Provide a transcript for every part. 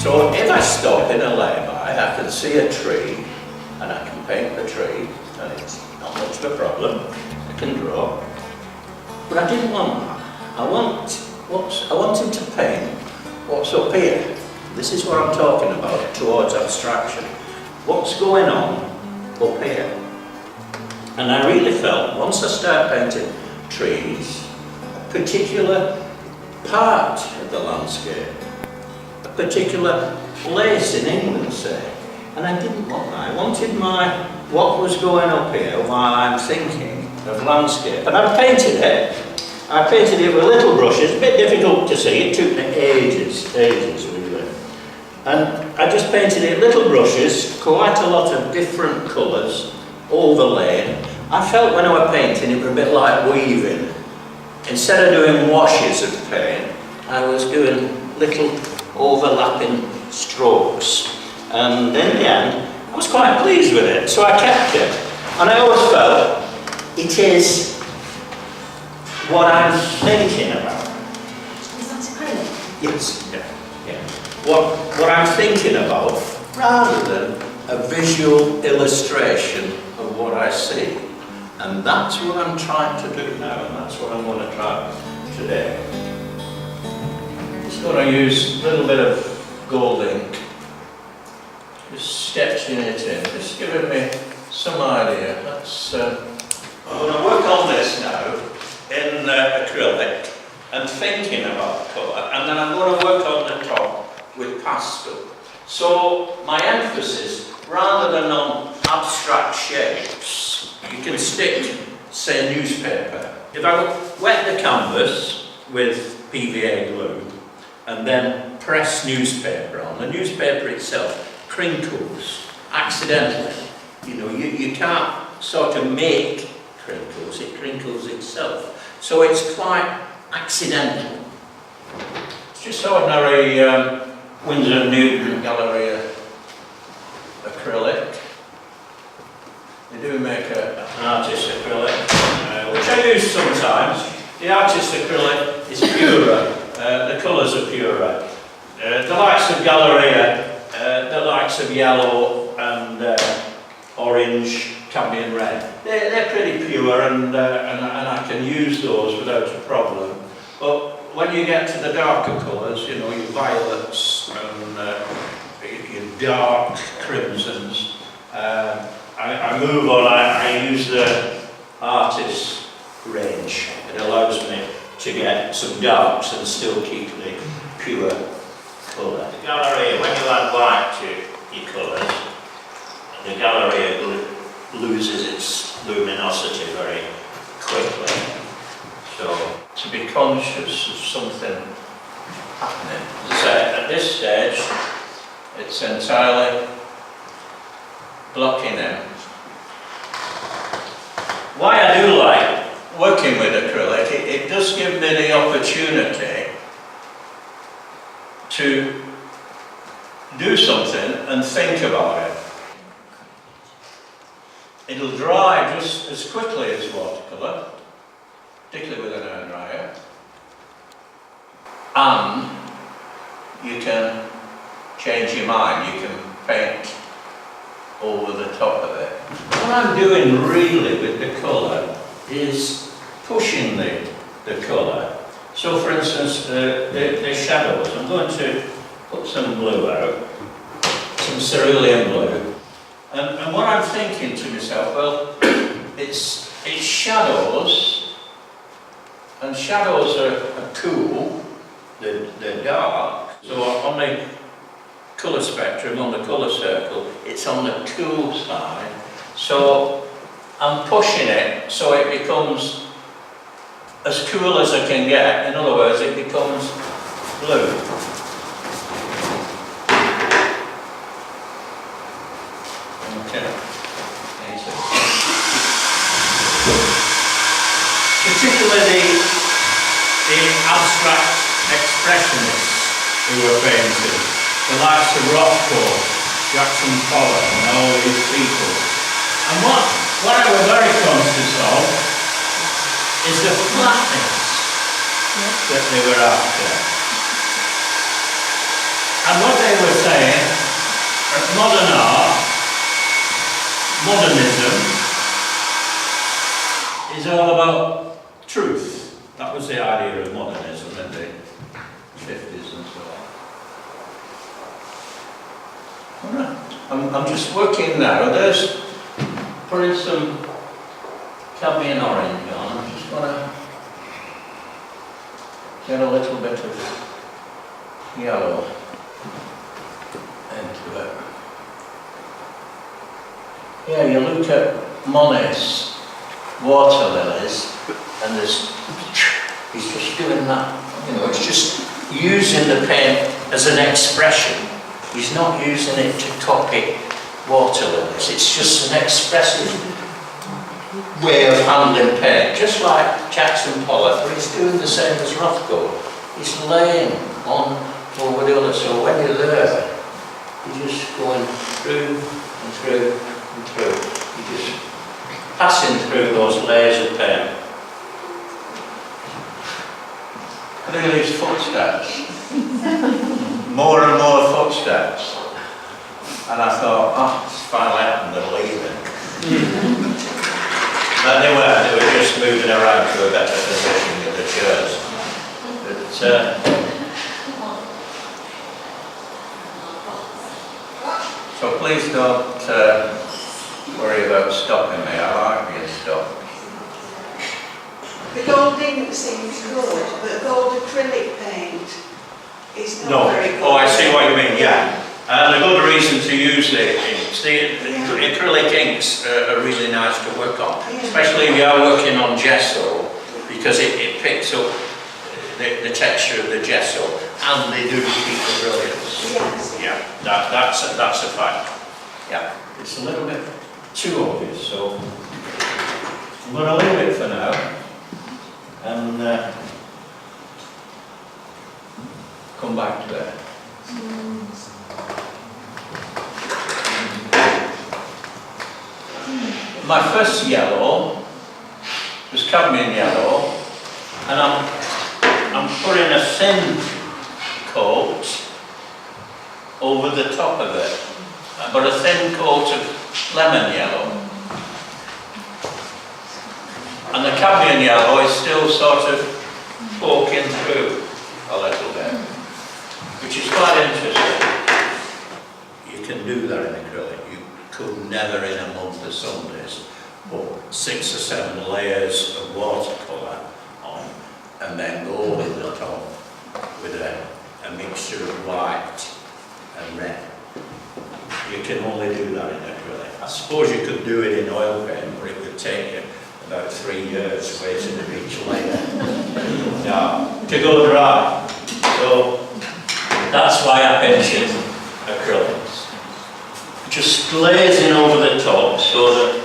So if I stop in a lay-by, I can see a tree, and I can paint the tree, and it's not much of a problem. I can draw. But I didn't want that. I wanted to paint what's up here. This is what I'm talking about towards abstraction. What's going on up here? And I really felt, once I start painting trees, a particular part of the landscape, a particular place in England, say, and I didn't want that. I wanted what was going up here while I'm thinking of landscape. And I painted it. I painted it with little brushes, a bit difficult to see, it took me ages really. And I just painted it little brushes, quite a lot of different colours, overlaid. I felt when I was painting it was a bit like weaving. Instead of doing washes of paint, I was doing little overlapping strokes. And in the end, I was quite pleased with it, so I kept it. And I always felt it is what I'm thinking about. Is that acrylic? Yes, yeah. What I'm thinking about, rather than a visual illustration of what I see. And that's what I'm trying to do now, and that's what I'm going to try today. Just going to use a little bit of gold ink, just sketching it in, just giving me some idea. I'm going to work on this now in acrylic and thinking about colour, and then I'm going to work on the top with pastel. So my emphasis, rather than on abstract shapes, you can stick, say, newspaper. If I wet the canvas with PVA glue and then press newspaper on, the newspaper itself crinkles accidentally. You know, you can't sort of make crinkles, it crinkles itself. So it's quite accidental. It's just ordinary Winsor & Newton Galleria acrylic. They do make an artist acrylic, which I use sometimes. The artist acrylic is purer, the colours are purer. The likes of Galleria, the likes of yellow and orange, Cambion red, they're pretty pure, and I can use those without a problem. But when you get to the darker colours, you know, your violets and your dark crimsons, I move on. I use the artist range. It allows me to get some darks and still keep the pure colour. The Galleria, when you add white to your colours, the Galleria loses its luminosity very quickly. So to be conscious of something happening. So at this stage, it's entirely blocking in. Why I do like working with acrylic, it does give me the opportunity to do something and think about it. It'll dry just as quickly as watercolour, particularly with an air dryer, and you can change your mind, you can paint over the top of it. What I'm doing really with the colour is pushing the colour. So for instance, the shadows, I'm going to put some blue out, some cerulean blue, and what I'm thinking to myself, well, it's shadows, and shadows are cool, they're dark, so on the colour spectrum, on the colour circle, it's on the cool side, so I'm pushing it so it becomes as cool as I can get. In other words, it becomes blue. Particularly the abstract expressionists who were painting, the likes of Rothko, Jackson Pollock and all these people. And what I was very conscious of is the flatness that they were after. And what they were modern art, modernism, is all about truth. That was the idea of modernism in the 50s and so on. Alright, I'm just working now. There's putting some cadmium orange on. I'm just going to get a little bit of yellow into it. Yeah, you look at Monet's water lilies, and he's just doing that. You know, it's just using the paint as an expression. He's not using it to copy water lilies. It's just an expressive way of handling paint, just like Jackson Pollock, but he's doing the same as Rothko. He's laying on over the other. So when you're there, you're just going through and through and through. You're just passing through those layers of paint. Look at these footsteps. More and more footsteps. And I thought, oh, it's finally happened, they're leaving. But they were just moving around to a better position with the chairs. But, so please don't worry about stopping me. I like being stopped. The gold ink seems good, but gold acrylic paint is not very good. Oh, I see what you mean, yeah. And a good reason to use the inks. The acrylic inks are really nice to work on, especially if you are working on gesso, because it picks up the texture of the gesso, and they do keep the brilliance. Yes. Yeah, that's a fact. Yeah, it's a little bit too obvious, so I'm going to leave it for now, and come back to it. My first yellow was cadmium yellow, and I'm putting a thin coat over the top of it, but a thin coat of lemon yellow. And the cadmium yellow is still sort of poking through a little bit, which is quite interesting. You can do that in acrylic. You could never in a month of Sundays put 6 or 7 layers of watercolour on and then go over the top with a mixture of white and red. You can only do that in acrylic. I suppose you could do it in oil paint, but it would take you about 3 years waiting of each layer to go dry. So that's why I painted acrylics. Just glazing over the top so that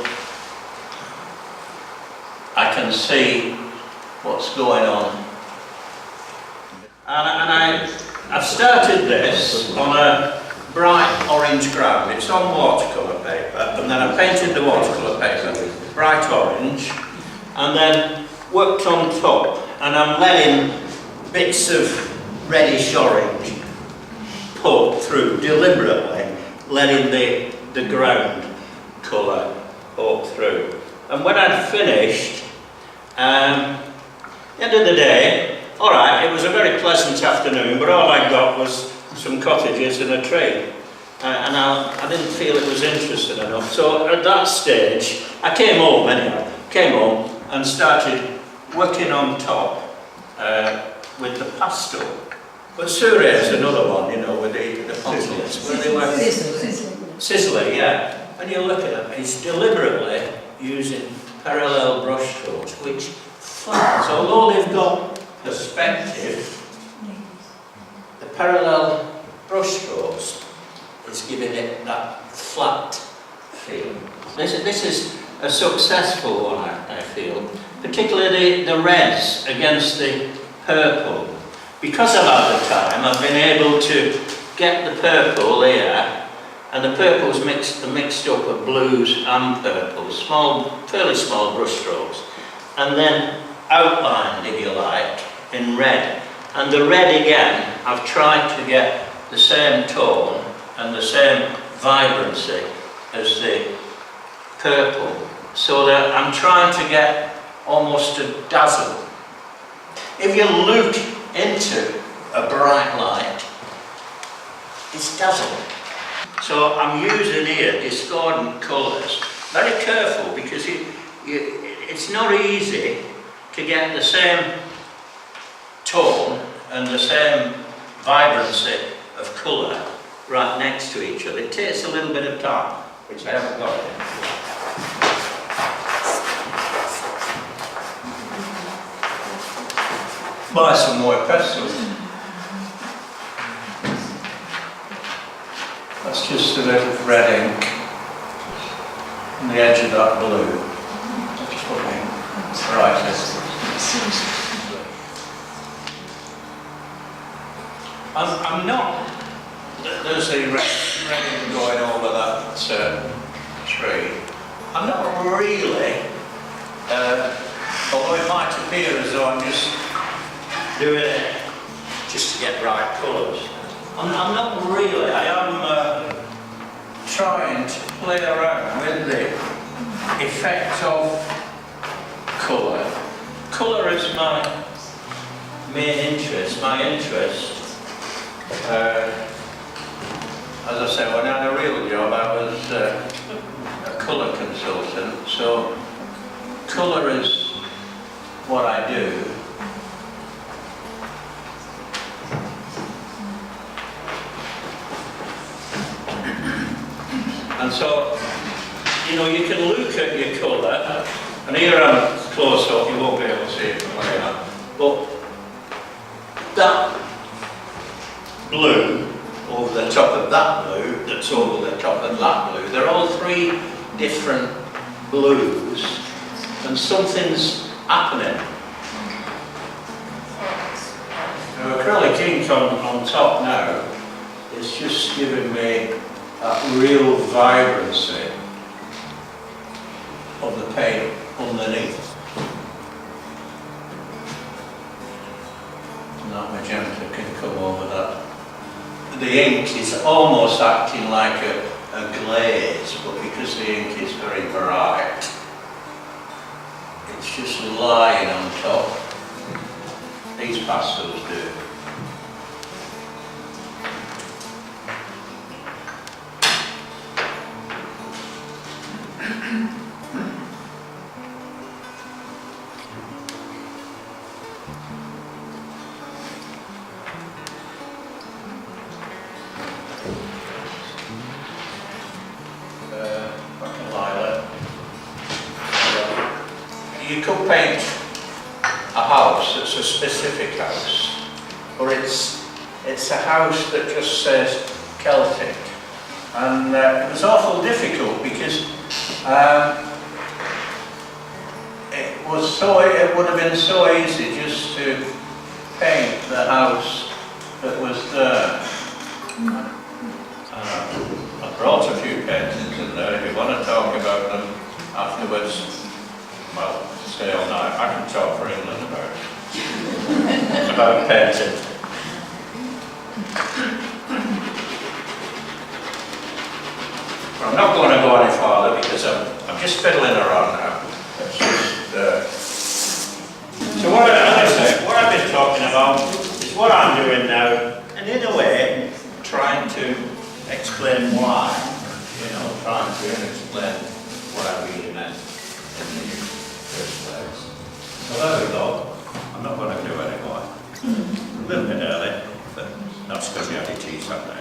I can see what's going on. And I've started this on a bright orange ground. It's on watercolour paper, and then I painted the watercolour paper bright orange, and then worked on top, and I'm letting bits of reddish orange poke through, deliberately letting the ground colour poke through. And when I'd finished, at the end of the day, alright, it was a very pleasant afternoon, but all I got was some cottages and a tree. And I didn't feel it was interesting enough. So at that stage, I came home and started working on top with the pastel. But Surrey is another one, you know, with the pontons, where they were sizzling, yeah. And you look at them, he's deliberately using parallel brush strokes, which flattens, although they've got perspective, the parallel brush strokes is giving it that flat feel. This is a successful one, I feel, particularly the reds against the purple. Because I've had the time, I've been able to get the purple here, and the purple's mixed up of blues and purples, fairly small brush strokes, and then outlined, if you like, in red. And the red again, I've tried to get the same tone and the same vibrancy as the purple, so that I'm trying to get almost a dazzle. If you look into a bright light, it's dazzling. So I'm using here discordant colours. Very careful, because it's not easy to get the same tone and the same vibrancy of colour right next to each other. It takes a little bit of time, which I haven't got yet. Buy some more pastels. That's just a bit of red ink on the edge of that blue. Just putting right this. I'm not. There's the red ink going over that tree. I'm not really. Although it might appear as though I'm just doing it just to get bright colours. I'm not really. I am trying to play around with the effect of colour. Colour is my main interest. My interest, as I said, when I had a real job, I was a colour consultant. So colour is what I do. And so, you know, you can look at your colour, and here I'm close up, you won't be able to see it from where I am, but that blue over the top of that blue, that's over the top of that blue, they're all three different blues, and something's happening. Now, acrylic ink on top now is just giving me that real vibrancy of the paint underneath. And that magenta can come over that. The ink is almost acting like a glaze, but because the ink is very bright, it's just lying on top. These pastels do. You could paint a house that's a specific house, or it's a house that just says Celtic, and it was awful difficult because it would have been so easy just to paint the house that was there. I brought a few paintings in there. If you want to talk about them afterwards, well, stay all night. I can talk for England about painting. But I'm not going to go any farther because I'm just fiddling around now. It's just, so what I've been talking about is what I'm doing now, and in a way, trying to explain why. You know, trying to explain what I really meant in the first place. So there we go. I'm not going to do any more. A little bit early, but that's because we had your tea sat now.